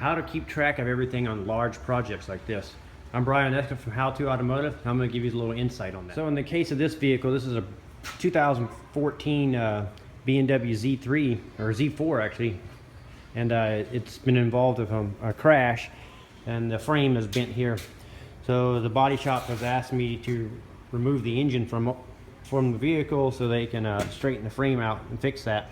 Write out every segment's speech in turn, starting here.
how to keep track of everything on large projects like this. I'm Brian Eska from How To Automotive, and I'm going to give you a little insight on that. So in the case of this vehicle, this is a 2014 BMW Z3, or Z4 actually, and it's been involved with a crash, and the frame is bent here. So the body shop has asked me to remove the engine from the vehicle so they can straighten the frame out and fix that.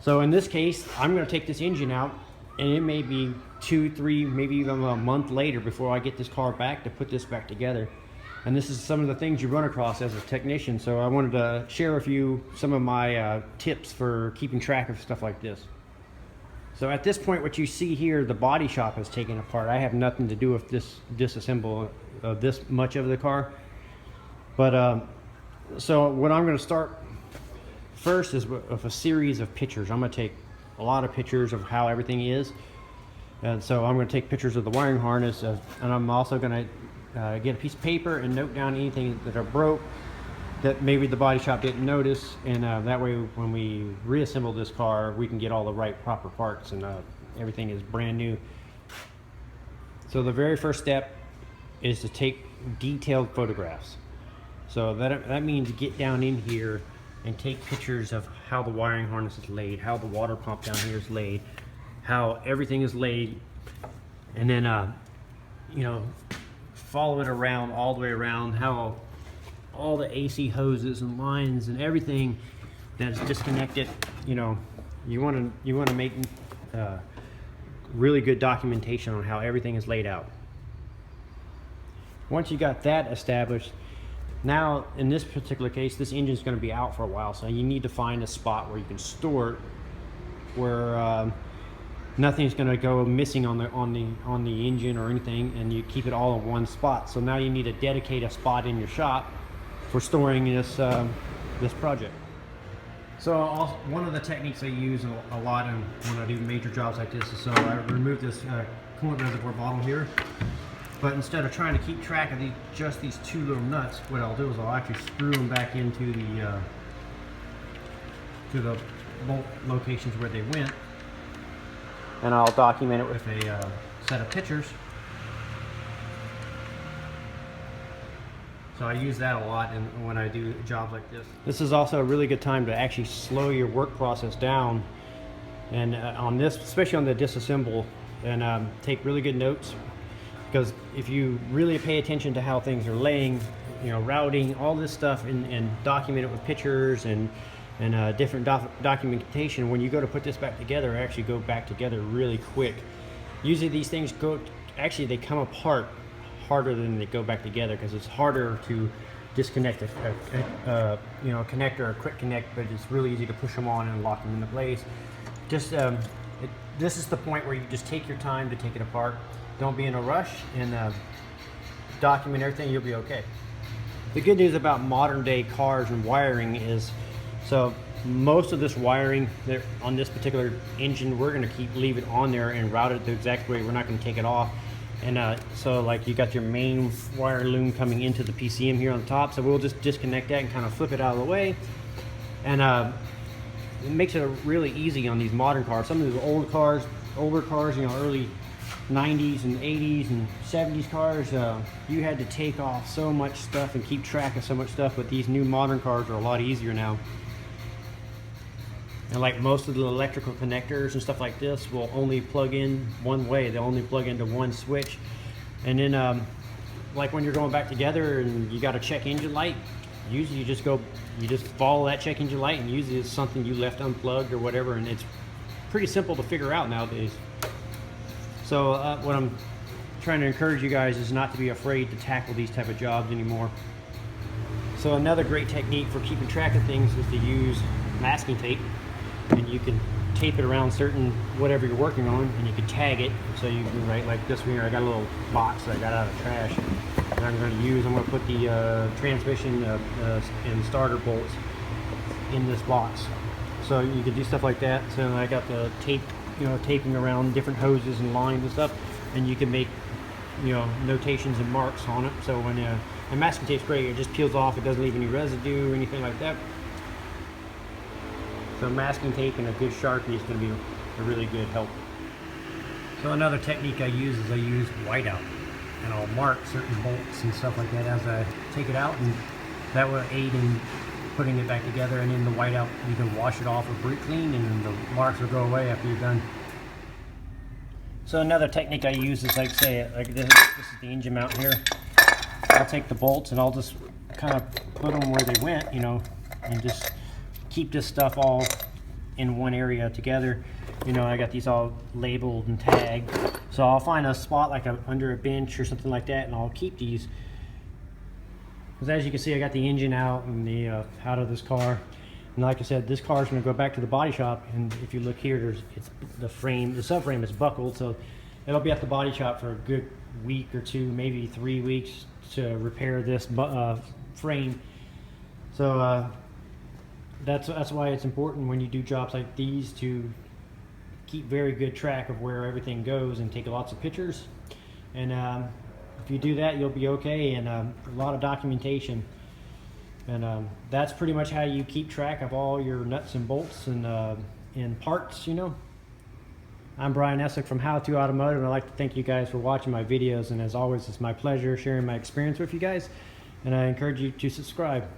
So in this case, I'm going to take this engine out, and it may be 2, 3, maybe even a month later before I get this car back to put this back together. And this is some of the things you run across as a technician, so I wanted to share with you some of my tips for keeping track of stuff like this. So at this point, what you see here, the body shop is taken apart. I have nothing to do with this disassemble of this much of the car. But so what I'm going to start first is with a series of pictures. I'm going to take a lot of pictures of how everything is. And so I'm going to take pictures of the wiring harness, and I'm also going to get a piece of paper and note down anything that are broke that maybe the body shop didn't notice, and that way when we reassemble this car, we can get all the right proper parts, and everything is brand new. So the very first step is to take detailed photographs. So that means get down in here and take pictures of how the wiring harness is laid, how the water pump down here is laid, how everything is laid, and then you know, follow it around all the way around, how all the AC hoses and lines and everything that is disconnected. You know, you want to make really good documentation on how everything is laid out. Once you got that established, now in this particular case, this engine is going to be out for a while, so you need to find a spot where you can store it, where nothing's going to go missing on the engine or anything, and you keep it all in one spot. So now you need to dedicate a spot in your shop for storing this this project. So one of the techniques I use a lot when I do major jobs like this is, so I remove this coolant reservoir bottle here, but instead of trying to keep track of just these two little nuts, what I'll do is I'll actually screw them back into the bolt locations where they went, and I'll document it with a set of pictures. So I use that a lot when I do jobs like this. This is also a really good time to actually slow your work process down, and on this, especially on the disassemble, and take really good notes, because if you really pay attention to how things are laying, you know, routing, all this stuff, and document it with pictures and different documentation, when you go to put this back together, actually go back together really quick. Usually these things they come apart harder than they go back together, because it's harder to disconnect a connector or a quick connect, but it's really easy to push them on and lock them into place. Just this is the point where you just take your time to take it apart. Don't be in a rush, and document everything. You'll be okay. The good news about modern day cars and wiring is, so most of this wiring on this particular engine, we're going to leave it on there and route it the exact way. We're not going to take it off. And so like you got your main wire loom coming into the PCM here on the top, so we'll just disconnect that and kind of flip it out of the way. And it makes it really easy on these modern cars. Some of these older cars, you know, early 90s and 80s and 70s cars, you had to take off so much stuff and keep track of so much stuff, but these new modern cars are a lot easier now. And like most of the electrical connectors and stuff like this will only plug in one way. They'll only plug into one switch. And then like when you're going back together and you got a check engine light, usually you just follow that check engine light, and usually it's something you left unplugged or whatever, and it's pretty simple to figure out nowadays. So what I'm trying to encourage you guys is not to be afraid to tackle these type of jobs anymore. So another great technique for keeping track of things is to use masking tape. And you can tape it around whatever you're working on, and you can tag it. So you can write like this one here. I got a little box that I got out of trash, and I'm going to put the transmission and starter bolts in this box. So you can do stuff like that. So I got the tape, taping around different hoses and lines and stuff, and you can make, notations and marks on it. So when and masking tape's great, it just peels off. It doesn't leave any residue or anything like that. So masking tape and a good Sharpie is going to be a really good help. So another technique I use is I use whiteout, and I'll mark certain bolts and stuff like that as I take it out, and that will aid in putting it back together. And in the whiteout, you can wash it off with brute clean, and then the marks will go away after you're done. So another technique I use is, like, say, like this is the engine mount here. I'll take the bolts and I'll just kind of put them where they went, you know, and just keep this stuff all in one area together. You know, I got these all labeled and tagged, so I'll find a spot like under a bench or something like that, and I'll keep these. Because as you can see, I got the engine out and the out of this car, and like I said, this car is going to go back to the body shop. And if you look here, it's the frame, the subframe is buckled, so it'll be at the body shop for a good week or two, maybe 3 weeks, to repair this frame. So that's why it's important when you do jobs like these to keep very good track of where everything goes and take lots of pictures. And if you do that, you'll be okay, and a lot of documentation. And that's pretty much how you keep track of all your nuts and bolts and parts, you know. I'm Brian Essick from How To Automotive, and I'd like to thank you guys for watching my videos, and as always, it's my pleasure sharing my experience with you guys, and I encourage you to subscribe.